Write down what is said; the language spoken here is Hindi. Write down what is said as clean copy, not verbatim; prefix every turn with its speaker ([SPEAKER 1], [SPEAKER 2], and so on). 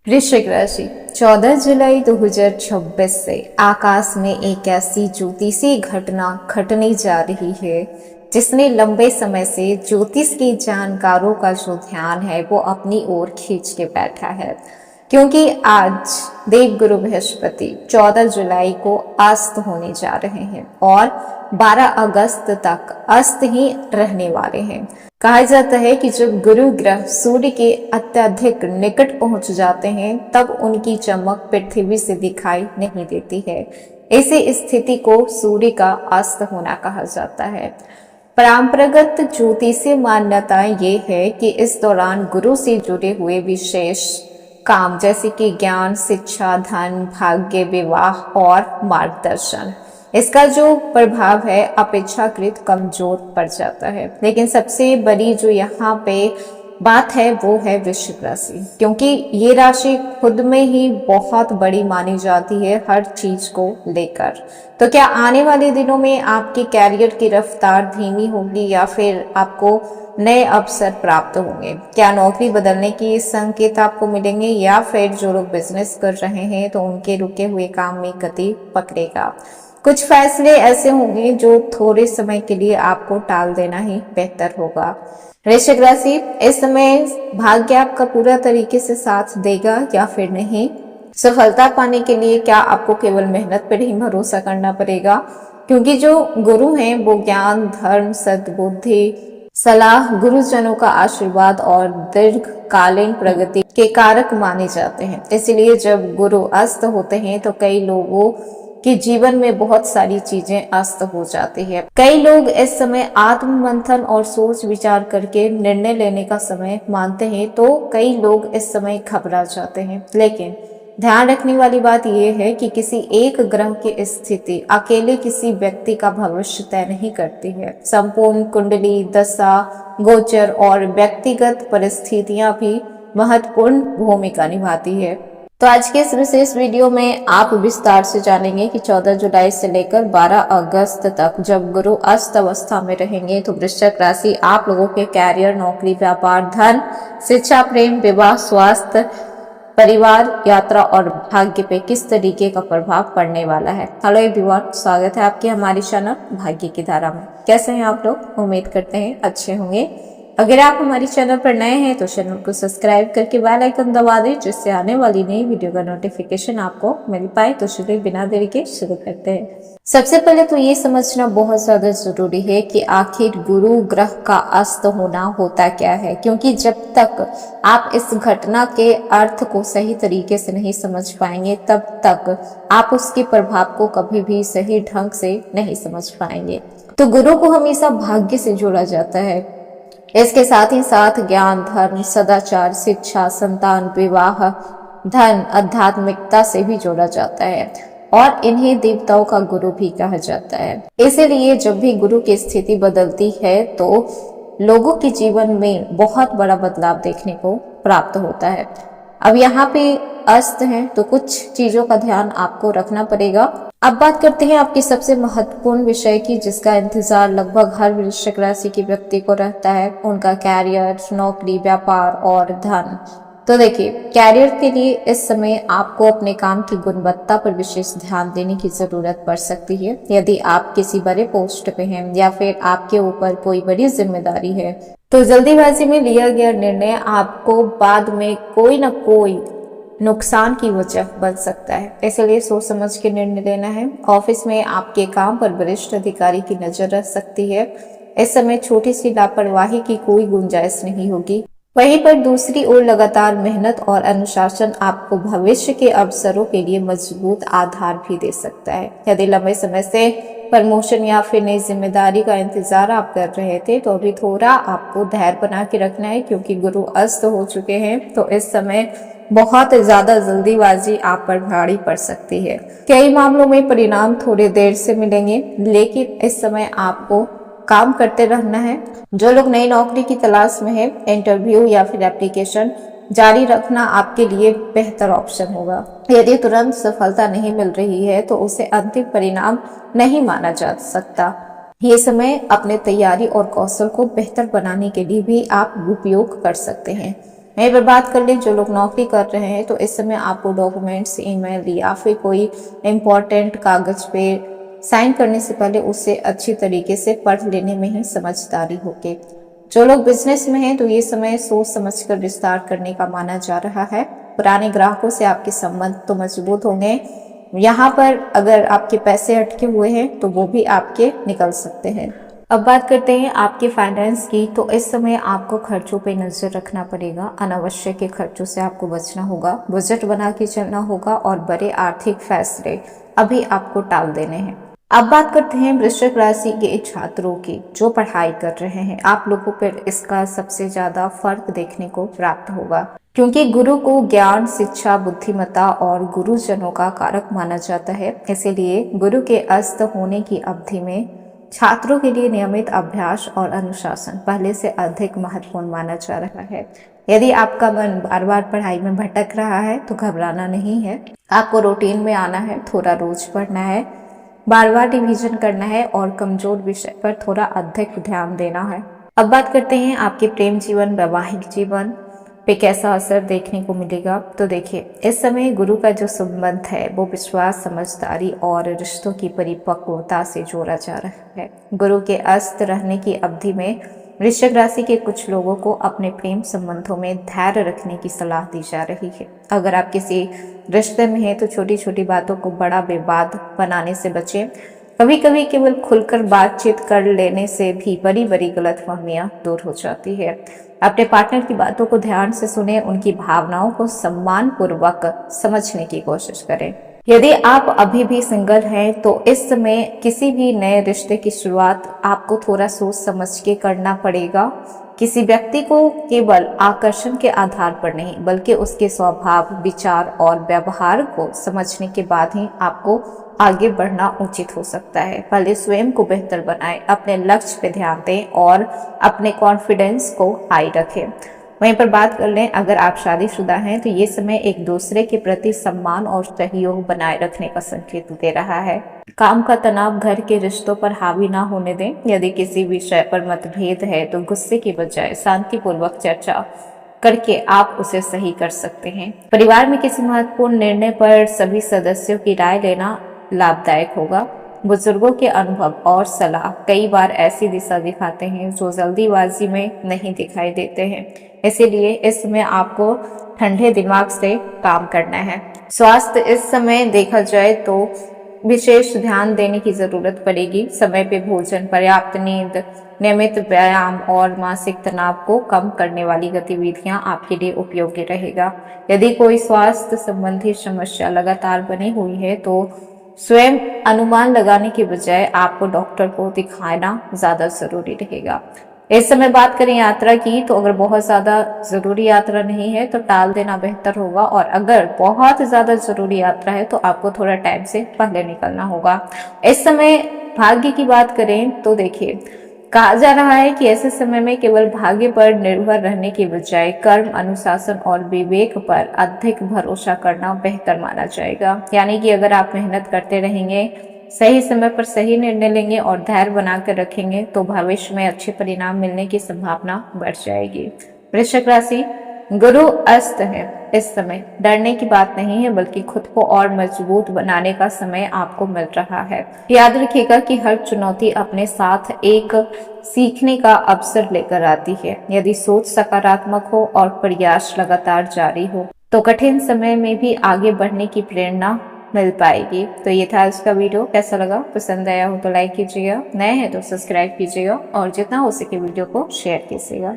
[SPEAKER 1] वृश्चिक राशि 14 जुलाई 2026 से आकाश में एक ऐसी ज्योतिषीय घटना घटने जा रही है जिसने लंबे समय से ज्योतिष के जानकारों का जो ध्यान है वो अपनी ओर खींच के बैठा है। क्योंकि आज देवगुरु बृहस्पति 14 जुलाई को अस्त होने जा रहे हैं और 12 अगस्त तक अस्त ही रहने वाले हैं। कहा जाता है कि जब गुरु ग्रह सूर्य के अत्यधिक निकट पहुंच जाते हैं तब उनकी चमक पृथ्वी से दिखाई नहीं देती है। ऐसी स्थिति को सूर्य का अस्त होना कहा जाता है। परंपरागत ज्योतिषीय मान्यता ये है कि इस दौरान गुरु से जुड़े हुए विशेष काम जैसे कि ज्ञान, शिक्षा, धन, भाग्य, विवाह और मार्गदर्शन, इसका जो प्रभाव है अपेक्षाकृत कमजोर पड़ जाता है। लेकिन सबसे बड़ी जो यहाँ पे बात है वो है वृश्चिक राशि, क्योंकि ये राशि खुद में ही बहुत बड़ी मानी जाती है हर चीज को लेकर। तो क्या आने वाले दिनों में आपके कैरियर की रफ्तार धीमी होगी या फिर आपको नए अवसर प्राप्त होंगे? क्या नौकरी बदलने की संकेत आपको मिलेंगे या फिर जो लोग बिजनेस कर रहे हैं तो उनके रुके हुए काम में गति पकड़ेगा? कुछ फैसले ऐसे होंगे जो थोड़े समय के लिए आपको टाल देना ही बेहतर होगा। वृश्चिक राशि, इस समय भाग्य आपका पूरा तरीके से साथ देगा या फिर नहीं? सफलता पाने के लिए क्या आपको केवल मेहनत पर ही भरोसा करना पड़ेगा? क्योंकि जो गुरु हैं वो ज्ञान, धर्म, सद्बुद्धि, सलाह, गुरुजनों का आशीर्वाद और दीर्घकालीन प्रगति के कारक माने जाते हैं। इसलिए जब गुरु अस्त होते हैं तो कई लोगों कि जीवन में बहुत सारी चीजें अस्त हो जाती है। कई लोग इस समय आत्म मंथन और सोच विचार करके निर्णय लेने का समय मानते हैं, तो कई लोग इस समय घबरा जाते हैं। लेकिन ध्यान रखने वाली बात यह है कि किसी एक ग्रह की स्थिति अकेले किसी व्यक्ति का भविष्य तय नहीं करती है। संपूर्ण कुंडली, दशा, गोचर और व्यक्तिगत परिस्थितियां भी महत्वपूर्ण भूमिका निभाती है। तो आज के इस विशेष वीडियो में आप विस्तार से जानेंगे कि 14 जुलाई से लेकर 12 अगस्त तक जब गुरु अस्त अवस्था में रहेंगे तो वृश्चिक राशि आप लोगों के कैरियर, नौकरी, व्यापार, धन, शिक्षा, प्रेम, विवाह, स्वास्थ्य, परिवार, यात्रा और भाग्य पे किस तरीके का प्रभाव पड़ने वाला है। हेलो एवरीवन, स्वागत है आपके हमारी चैनल भाग्य की धारा में। कैसे हैं आप लोग? उम्मीद करते हैं अच्छे होंगे। अगर आप हमारी चैनल पर नए हैं तो चैनल को सब्सक्राइब करके बेल आइकन दबा दें, जिससे आने वाली नई वीडियो का नोटिफिकेशन आपको मिल पाए। तो चलिए बिना देरी के शुरू करते हैं। सबसे पहले तो ये समझना बहुत ज्यादा जरूरी है कि आखिर गुरु ग्रह का अस्त होना होता क्या है, क्योंकि जब तक आप इस घटना के अर्थ को सही तरीके से नहीं समझ पाएंगे तब तक आप उसके प्रभाव को कभी भी सही ढंग से नहीं समझ पाएंगे। तो गुरु को हमेशा भाग्य से जोड़ा जाता है। इसके साथ ही साथ ज्ञान, धर्म, सदाचार, शिक्षा, संतान, विवाह, धन, आध्यात्मिकता से भी जोड़ा जाता है और इन्हें देवताओं का गुरु भी कहा जाता है। इसीलिए जब भी गुरु की स्थिति बदलती है तो लोगों के जीवन में बहुत बड़ा बदलाव देखने को प्राप्त होता है। अब यहाँ पे अस्त है तो कुछ चीजों का ध्यान आपको रखना पड़ेगा। अब बात करते हैं आपकी सबसे महत्वपूर्ण विषय की, जिसका इंतजार लगभग हर वृश्चिक राशि के व्यक्ति को रहता है, उनका कैरियर, नौकरी, व्यापार और धन। तो देखिए, कैरियर के लिए इस समय आपको अपने काम की गुणवत्ता पर विशेष ध्यान देने की जरूरत पड़ सकती है। यदि आप किसी बड़े पोस्ट पे हैं या फिर आपके ऊपर कोई बड़ी जिम्मेदारी है तो जल्दीबाजी में लिया गया निर्णय आपको बाद में कोई न कोई नुकसान की वजह बन सकता है। इसलिए सोच समझ के निर्णय लेना है। ऑफिस में आपके काम पर वरिष्ठ अधिकारी की नजर रह सकती है। इस समय छोटी सी लापरवाही की कोई गुंजाइश नहीं होगी। वहीं पर दूसरी ओर लगातार मेहनत और अनुशासन आपको भविष्य के अवसरों के लिए मजबूत आधार भी दे सकता है। यदि लंबे समय से प्रमोशन या फिर नई जिम्मेदारी का इंतजार आप कर रहे थे तो अभी थोड़ा आपको धैर्य बना के रखना है, क्योंकि गुरु अस्त हो चुके हैं तो इस समय बहुत ज्यादा जल्दीबाजी आप पर भारी पड़ सकती है। कई मामलों में परिणाम थोड़ी देर से मिलेंगे, लेकिन इस समय आपको काम करते रहना है। जो लोग नई नौकरी की तलाश में है, इंटरव्यू या फिर एप्लीकेशन जारी रखना आपके लिए बेहतर ऑप्शन होगा। यदि तुरंत सफलता नहीं मिल रही है तो उसे अंतिम परिणाम नहीं माना जा सकता। ये समय अपने तैयारी और कौशल को बेहतर बनाने के लिए भी आप उपयोग कर सकते हैं। वहीं पर बात कर लें जो लोग नौकरी कर रहे हैं, तो इस समय आपको डॉक्यूमेंट्स, ईमेल या फिर कोई इम्पोर्टेंट कागज पे साइन करने से पहले उसे अच्छी तरीके से पढ़ लेने में ही समझदारी होगी। जो लोग बिजनेस में हैं तो ये समय सोच समझकर विस्तार करने का माना जा रहा है। पुराने ग्राहकों से आपके संबंध तो मजबूत होंगे। यहाँ पर अगर आपके पैसे अटके हुए हैं तो वो भी आपके निकल सकते हैं। अब बात करते हैं आपके फाइनेंस की, तो इस समय आपको खर्चों पे नजर रखना पड़ेगा। अनावश्यक के खर्चों से आपको बचना होगा, बजट बना के चलना होगा और बड़े आर्थिक फैसले अभी आपको टाल देने हैं। अब बात करते हैं वृश्चिक राशि के छात्रों की जो पढ़ाई कर रहे हैं। आप लोगों पर इसका सबसे ज्यादा फर्क देखने को प्राप्त होगा, क्योंकि गुरु को ज्ञान, शिक्षा, बुद्धिमत्ता और गुरुजनों का कारक माना जाता है। इसीलिए गुरु के अस्त होने की अवधि में छात्रों के लिए नियमित अभ्यास और अनुशासन पहले से अधिक महत्वपूर्ण माना जा रहा है। यदि आपका मन बार बार पढ़ाई में भटक रहा है तो घबराना नहीं है। आपको रूटीन में आना है, थोड़ा रोज पढ़ना है, बार बार रिवीजन करना है और कमजोर विषय पर थोड़ा अधिक ध्यान देना है। अब बात करते हैं आपके प्रेम जीवन, वैवाहिक जीवन पे कैसा असर देखने को मिलेगा। तो देखिए, इस समय गुरु का जो संबंध है वो विश्वास, समझदारी और रिश्तों की परिपक्वता से जोड़ा जा रहा है। गुरु के अस्त रहने की अवधि में वृश्चिक राशि के कुछ लोगों को अपने प्रेम संबंधों में धैर्य रखने की सलाह दी जा रही है। अगर आप किसी रिश्ते में हैं तो छोटी छोटी बातों को बड़ा विवाद बनाने से बचें। कभी कभी केवल खुलकर बातचीत कर लेने से भी बड़ी बड़ी गलतफहमियां दूर हो जाती है। अपने पार्टनर की बातों को ध्यान से सुने, उनकी भावनाओं को सम्मान पूर्वक समझने की कोशिश करें। यदि आप अभी भी सिंगल हैं तो इस समय किसी भी नए रिश्ते की शुरुआत आपको थोड़ा सोच समझ के करना पड़ेगा। किसी व्यक्ति को केवल आकर्षण के आधार पर नहीं बल्कि उसके स्वभाव, विचार और व्यवहार को समझने के बाद ही आपको आगे बढ़ना उचित हो सकता है। पहले स्वयं को बेहतर बनाएं, अपने लक्ष्य पे ध्यान दें और अपने कॉन्फिडेंस को हाई रखें। वहीं पर बात कर लें, अगर आप शादीशुदा हैं तो ये समय एक दूसरे के प्रति सम्मान और सहयोग बनाए रखने का संकेत दे रहा है। काम का तनाव घर के रिश्तों पर हावी ना होने दें। यदि किसी विषय पर मतभेद है तो गुस्से की बजाय शांतिपूर्वक चर्चा करके आप उसे सही कर सकते हैं। परिवार में किसी महत्वपूर्ण निर्णय पर सभी सदस्यों की राय लेना लाभदायक होगा। बुजुर्गों के अनुभव और सलाह कई बार ऐसी दिशा दिखाते हैं जो जल्दीबाजी में नहीं दिखाई देते हैं। इसीलिए इस समय आपको ठंडे दिमाग से काम करना है। स्वास्थ्य इस समय देखा जाए तो विशेष ध्यान देने की जरूरत पड़ेगी। समय पे भोजन, पर्याप्त नींद, नियमित व्यायाम और मानसिक तनाव को कम करने वाली गतिविधियां आपके लिए उपयोगी रहेगा। यदि कोई स्वास्थ्य संबंधी समस्या लगातार बनी हुई है तो स्वयं अनुमान लगाने के बजाय आपको डॉक्टर को दिखाना ज्यादा जरूरी रहेगा। इस समय बात करें यात्रा की, तो अगर बहुत ज्यादा जरूरी यात्रा नहीं है तो टाल देना बेहतर होगा, और अगर बहुत ज्यादा जरूरी यात्रा है तो आपको थोड़ा टाइम से पहले निकलना होगा। इस समय भाग्य की बात करें तो देखिए, कहा जा रहा है कि ऐसे समय में केवल भाग्य पर निर्भर रहने के बजाय कर्म, अनुशासन और विवेक पर अधिक भरोसा करना बेहतर माना जाएगा। यानी कि अगर आप मेहनत करते रहेंगे, सही समय पर सही निर्णय लेंगे और धैर्य बनाकर रखेंगे तो भविष्य में अच्छे परिणाम मिलने की संभावना बढ़ जाएगी। वृश्चिक राशि, गुरु अस्त है। इस समय डरने की बात नहीं है बल्कि खुद को और मजबूत बनाने का समय आपको मिल रहा है। याद रखिएगा कि हर चुनौती अपने साथ एक सीखने का अवसर लेकर आती है। यदि सोच सकारात्मक हो और प्रयास लगातार जारी हो तो कठिन समय में भी आगे बढ़ने की प्रेरणा मिल पाएगी। तो ये था आज का वीडियो। कैसा लगा? पसंद आया हो तो लाइक कीजिएगा, नए हैं तो सब्सक्राइब कीजिएगा और जितना हो सके वीडियो को शेयर कीजिएगा।